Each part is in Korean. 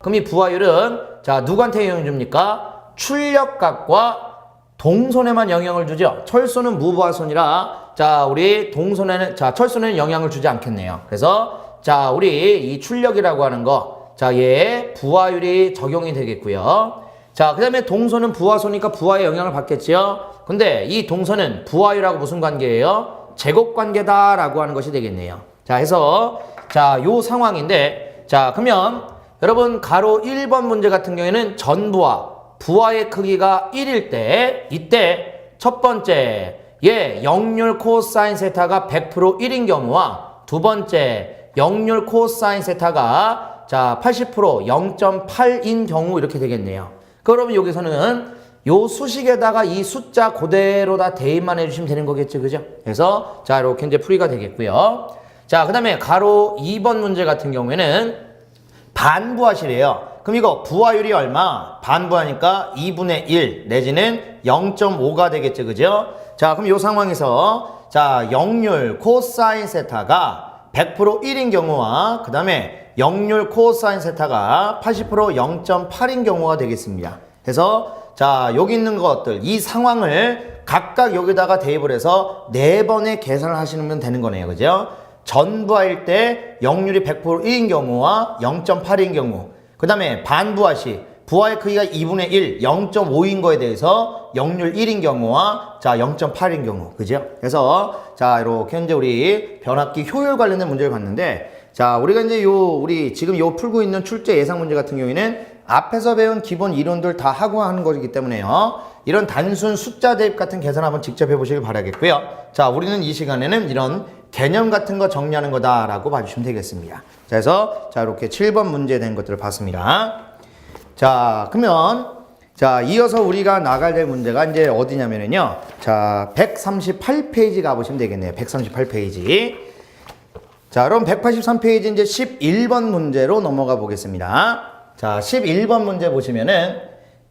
그럼 이 부하율은 자 누구한테 영향을 줍니까? 출력각과 동선에만 영향을 주죠. 철소는 무부하선이라 자 우리 동선에는 자 철소는 영향을 주지 않겠네요. 그래서 자 우리 이 출력이라고 하는 거 자 얘 부하율이 적용이 되겠고요. 자 그 다음에 동선은 부하소니까 부하에 영향을 받겠지요. 근데 이 동선은 부하율하고 무슨 관계예요? 제곱 관계다라고 하는 것이 되겠네요. 자 해서 자 요 상황인데 자 그러면 여러분 가로 1번 문제 같은 경우에는 전부하 부하의 크기가 1일 때 이때 첫 번째 예 역률 코사인 세타가 100% 1인 경우와 두 번째 역률 코사인 세타가 자 80% 0.8인 경우 이렇게 되겠네요. 그러면 여기서는 요 수식에다가 이 숫자 그대로 다 대입만 해주시면 되는 거겠죠, 그죠? 그래서 자 이렇게 이제 풀이가 되겠고요. 자 그다음에 가로 2번 문제 같은 경우에는 반부하시래요. 그럼 이거 부하율이 얼마? 반부하니까 2분의 1 내지는 0.5가 되겠죠, 그죠? 자 그럼 이 상황에서 자 역률 코사인 세타가 100% 1인 경우와 그 다음에 역률 코사인 세타가 80% 0.8인 경우가 되겠습니다. 그래서 자 여기 있는 것들 이 상황을 각각 여기다가 대입을 해서 4번의 계산을 하시면 되는 거네요, 그죠? 전부하일 때 역률이 100% 1인 경우와 0.8인 경우 그 다음에 반부하 시 부하의 크기가 2분의 1, 0.5인 거에 대해서 역률 1인 경우와 자 0.8인 경우 그죠? 그래서 자 이렇게 현재 우리 변압기 효율 관련된 문제를 봤는데 자 우리가 이제 우리 지금 풀고 있는 출제 예상 문제 같은 경우에는 앞에서 배운 기본 이론들 다 하고 하는 것이기 때문에요. 이런 단순 숫자 대입 같은 계산 한번 직접 해보시길 바라겠고요. 자 우리는 이 시간에는 이런 개념 같은 거 정리하는 거다라고 봐주시면 되겠습니다. 자, 그래서 자 이렇게 7번 문제 된 것들을 봤습니다. 자 그러면 자 이어서 우리가 나갈 될 문제가 이제 어디냐면은요. 자 138페이지 가보시면 되겠네요. 138페이지. 자 그럼 183페이지 이제 11번 문제로 넘어가 보겠습니다. 자 11번 문제 보시면은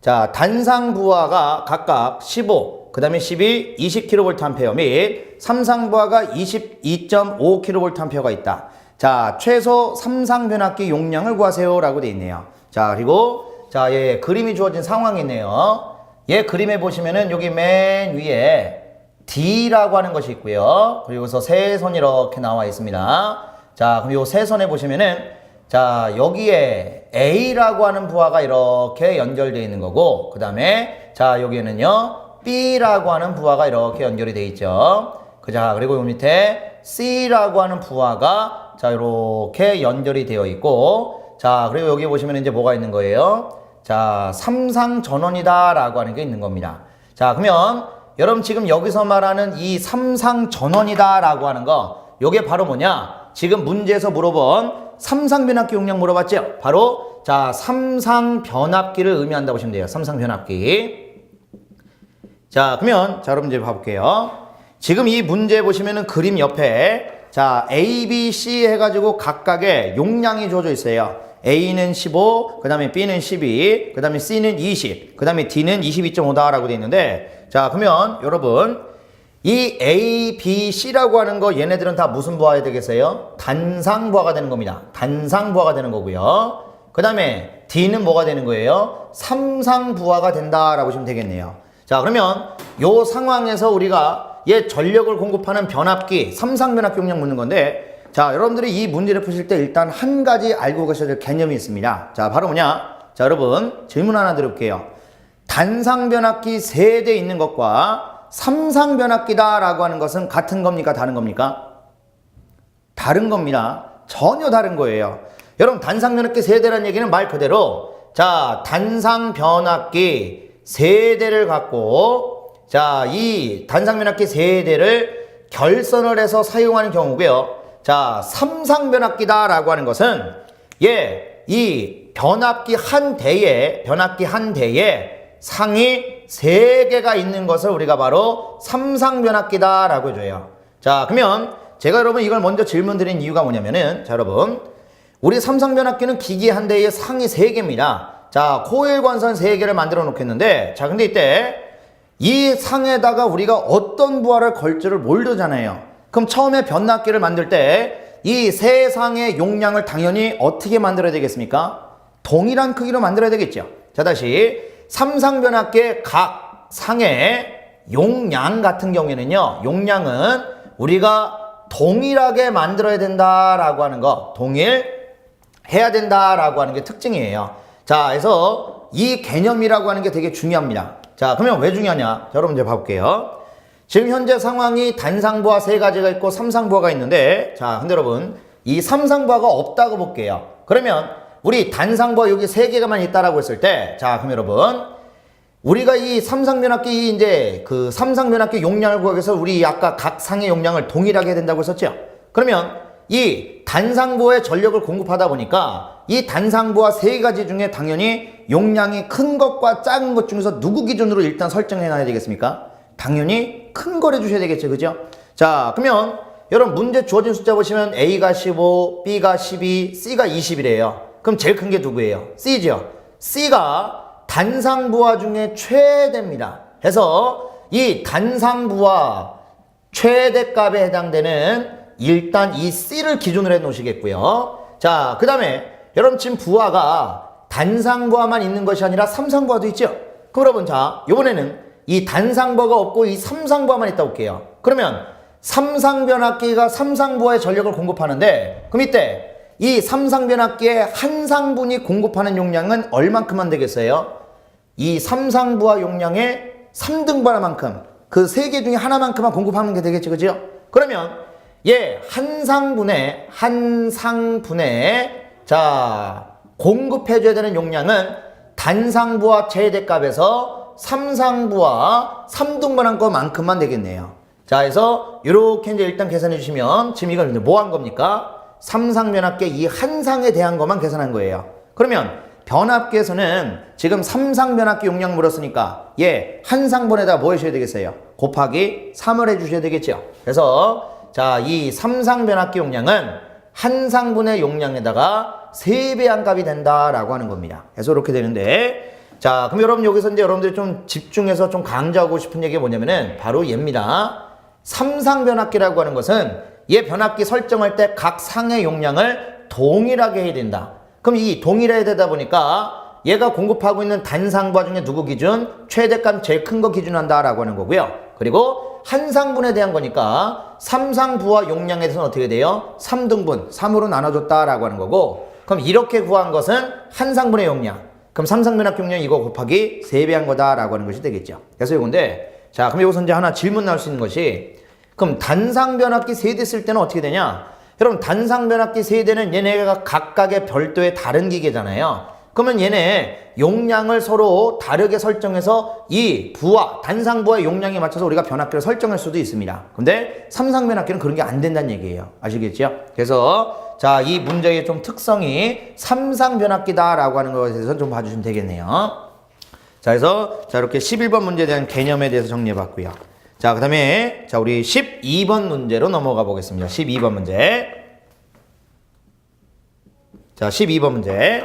자 단상부하가 각각 15 그 다음에 12, 20kVA 및 삼상부하가 22.5kVA가 있다. 자, 최소 삼상변압기 용량을 구하세요 라고 되어 있네요. 자, 그리고 자, 예, 그림이 주어진 상황이네요. 예, 그림에 보시면은 여기 맨 위에 D라고 하는 것이 있고요. 그리고서 세 선이 이렇게 나와 있습니다. 자, 그럼 요 세 선에 보시면은 자, 여기에 A라고 하는 부하가 이렇게 연결되어 있는 거고, 그 다음에 자, 여기에는요. B라고 하는 부하가 이렇게 연결이 되어 있죠. 자, 그리고 요 밑에 C라고 하는 부하가 자, 이렇게 연결이 되어 있고, 자, 그리고 여기 보시면 이제 뭐가 있는 거예요? 자, 삼상전원이다 라고 하는 게 있는 겁니다. 자, 그러면 여러분 지금 여기서 말하는 이 삼상전원이다 라고 하는 거, 요게 바로 뭐냐? 지금 문제에서 물어본 삼상변압기 용량 물어봤죠? 바로 자, 삼상변압기를 의미한다고 보시면 돼요. 삼상변압기. 자, 그러면 자, 여러분 이제 봐볼게요. 지금 이 문제 보시면은 그림 옆에 자, A, B, C 해가지고 각각의 용량이 주어져 있어요. A는 15, 그 다음에 B는 12, 그 다음에 C는 20, 그 다음에 D는 22.5다라고 되어 있는데 자, 그러면 여러분 이 A, B, C라고 하는 거 얘네들은 다 무슨 부하가 되겠어요? 단상부하가 되는 겁니다. 단상부하가 되는 거고요. 그 다음에 D는 뭐가 되는 거예요? 삼상부하가 된다라고 보시면 되겠네요. 자, 그러면 요 상황에서 우리가 얘 전력을 공급하는 변압기, 삼상변압기 용량 묻는 건데 자, 여러분들이 이 문제를 푸실 때 일단 한 가지 알고 가셔야 될 개념이 있습니다. 자, 바로 뭐냐? 자, 여러분 질문 하나 드릴게요. 단상변압기 세대 있는 것과 삼상변압기다라고 하는 것은 같은 겁니까? 다른 겁니까? 다른 겁니다. 전혀 다른 거예요. 여러분 단상변압기 세대라는 얘기는 말 그대로 자, 단상변압기 세대를 갖고 자, 이 단상변압기 세대를 결선을 해서 사용하는 경우고요. 자, 삼상변압기다라고 하는 것은 예, 이 변압기 한 대에 상이 3개가 있는 것을 우리가 바로 삼상변압기다라고 해줘요. 자, 그러면 제가 여러분 이걸 먼저 질문 드린 이유가 뭐냐면은 자, 여러분 우리 삼상변압기는 기기 한 대에 상이 3개입니다. 자, 코일 관선 3개를 만들어 놓겠는데 자, 근데 이때 이 상에다가 우리가 어떤 부하를 걸지를 모르잖아요. 그럼 처음에 변압기를 만들 때 이 세 상의 용량을 당연히 어떻게 만들어야 되겠습니까? 동일한 크기로 만들어야 되겠죠. 자, 다시 삼상변압기의 각 상의 용량 같은 경우에는요, 용량은 우리가 동일하게 만들어야 된다라고 하는 거, 동일해야 된다라고 하는 게 특징이에요. 자, 그래서 이 개념이라고 하는 게 되게 중요합니다. 자, 그러면 왜 중요하냐? 자, 여러분 이제 봐볼게요. 지금 현재 상황이 단상부하 세 가지가 있고 삼상부하가 있는데, 자, 근데 여러분 이 삼상부하가 없다고 볼게요. 그러면 우리 단상부하 여기 세 개가만 있다라고 했을 때, 자, 그럼 여러분 우리가 이 삼상변압기 이제 그 삼상변압기 용량을 구하기 위해서 우리 아까 각 상의 용량을 동일하게 해야 된다고 했었죠. 그러면 이 단상부하에 전력을 공급하다 보니까 이 단상부하 세 가지 중에 당연히 용량이 큰 것과 작은 것 중에서 누구 기준으로 일단 설정해 놔야 되겠습니까? 당연히 큰 걸 해주셔야 되겠죠, 그죠? 자, 그러면 여러분 문제 주어진 숫자 보시면 A가 15, B가 12, C가 20이래요. 그럼 제일 큰 게 누구예요? C죠. C가 단상부하 중에 최대입니다. 그래서 이 단상부하 최대값에 해당되는 일단 이 C를 기준으로 해 놓으시겠고요. 자, 그 다음에 여러분 지금 부하가 단상부하만 있는 것이 아니라 삼상부하도 있죠. 그럼 자, 이번에는 이 단상부하가 없고 이 삼상부하만 있다고 볼게요. 그러면 삼상변압기가 삼상부하에 전력을 공급하는데, 그럼 이때 이 삼상변압기의 한 상분이 공급하는 용량은 얼만큼만 되겠어요? 이 삼상부하 용량의 3등분만큼, 그 세 개 중에 하나만큼만 공급하는 게 되겠죠, 그죠? 그러면 한 상분에 자, 공급해줘야 되는 용량은 단상부하 최대값에서 삼상부하 3등분한 것만큼만 되겠네요. 자, 그래서 이렇게 이제 일단 계산해 주시면 지금 이걸 이제 뭐 한 겁니까? 삼상변압기 이 한 상에 대한 것만 계산한 거예요. 그러면 변압기에서는 지금 삼상변압기 용량 물었으니까 한 상분에다 뭐 해주셔야 되겠어요? 곱하기 3을 해주셔야 되겠죠. 그래서 자, 이 삼상변압기 용량은 한 상분의 용량에다가 3배 한 값이 된다라고 하는 겁니다. 그래서 이렇게 되는데, 자, 그럼 여러분 여기서 이제 여러분들이 좀 집중해서 좀 강조하고 싶은 얘기가 뭐냐면은 바로 얘입니다. 삼상변압기라고 하는 것은 얘 변압기 설정할 때 각 상의 용량을 동일하게 해야 된다. 그럼 이 동일해야 되다 보니까 얘가 공급하고 있는 단상부하 중에 누구 기준? 최대값 제일 큰 거 기준한다라고 하는 거고요. 그리고 한 상분에 대한 거니까 삼상부하 용량에 대해서는 어떻게 돼요? 3등분, 3으로 나눠줬다라고 하는 거고, 그럼 이렇게 구한 것은 한 상분의 용량. 그럼 삼상변압기 용량 이거 곱하기 3배 한 거다라고 하는 것이 되겠죠. 그래서 이건데, 자, 그럼 여기서 이제 하나 질문 나올 수 있는 것이, 그럼 단상변압기 세대 쓸 때는 어떻게 되냐? 여러분 단상변압기 세대는 얘네가 각각의 별도의 다른 기계잖아요. 그러면 얘네 용량을 서로 다르게 설정해서 이 부하, 단상부하의 용량에 맞춰서 우리가 변압기를 설정할 수도 있습니다. 근데 삼상변압기는 그런 게 안 된다는 얘기예요. 아시겠죠? 그래서 자, 이 문제의 좀 특성이 삼상변압기다라고 하는 것에 대해서 좀 봐주시면 되겠네요. 자, 그래서 자, 이렇게 11번 문제에 대한 개념에 대해서 정리해 봤고요. 자, 그 다음에 자, 우리 12번 문제로 넘어가 보겠습니다. 12번 문제. 자, 12번 문제.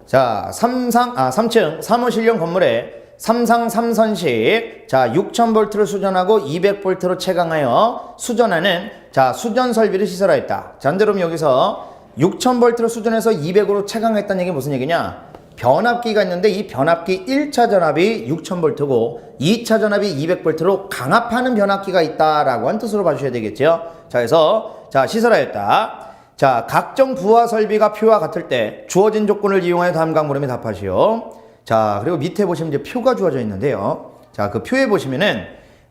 자, 3층 사무실용 건물에 삼상 3선식 자 6000V를 수전하고 200V로 채광하여 수전하는 자 수전 설비를 시설하였다. 자, 그럼 여기서 6000V를 수전해서 200으로 채광했다는 얘기 무슨 얘기냐? 변압기가 있는데 이 변압기 1차 전압이 6000V고 2차 전압이 200V로 강압하는 변압기가 있다라고 하는 뜻으로 봐주셔야 되겠죠. 자, 그래서 자 시설하였다. 자, 각종 부하 설비가 표와 같을 때 주어진 조건을 이용하여 다음과 물음에 답하시오. 자, 그리고 밑에 보시면 이제 표가 주어져 있는데요. 자, 그 표에 보시면은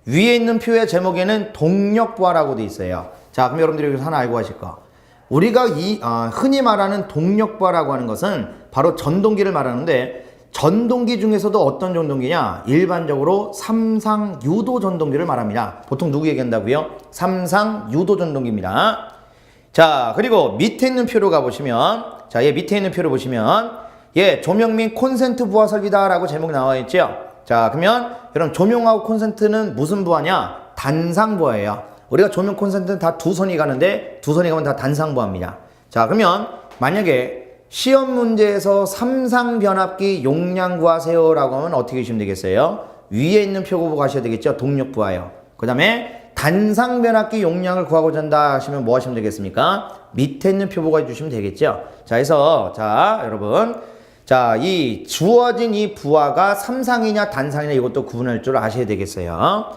위에 있는 표의 제목에는 동력부하라고 돼 있어요. 자, 그럼 여러분들이 여기서 하나 알고 가실 거. 우리가 흔히 말하는 동력부하라고 하는 것은 바로 전동기를 말하는데, 전동기 중에서도 어떤 전동기냐? 일반적으로 삼상유도 전동기를 말합니다. 보통 누구 얘기한다고요? 삼상유도 전동기입니다. 자, 그리고 밑에 있는 표로 가보시면, 자, 얘 밑에 있는 표를 보시면, 얘 조명 및 콘센트 부하 설비다라고 제목이 나와 있죠? 자, 그러면 여러분 조명하고 콘센트는 무슨 부하냐? 단상부하예요. 우리가 조명 콘센트는 다 두 선이 가는데 두 선이 가면 다 단상부하입니다. 자, 그러면 만약에 시험 문제에서 삼상변압기 용량 구하세요 라고 하면 어떻게 하시면 되겠어요? 위에 있는 표 보고 가셔야 되겠죠? 동력부하요. 그 다음에 단상변압기 용량을 구하고자 한다 하시면 뭐 하시면 되겠습니까? 밑에 있는 표 보고 해주시면 되겠죠? 자, 그래서 자 여러분 자, 이 주어진 이 부하가 삼상이냐 단상이냐 이것도 구분할 줄 아셔야 되겠어요.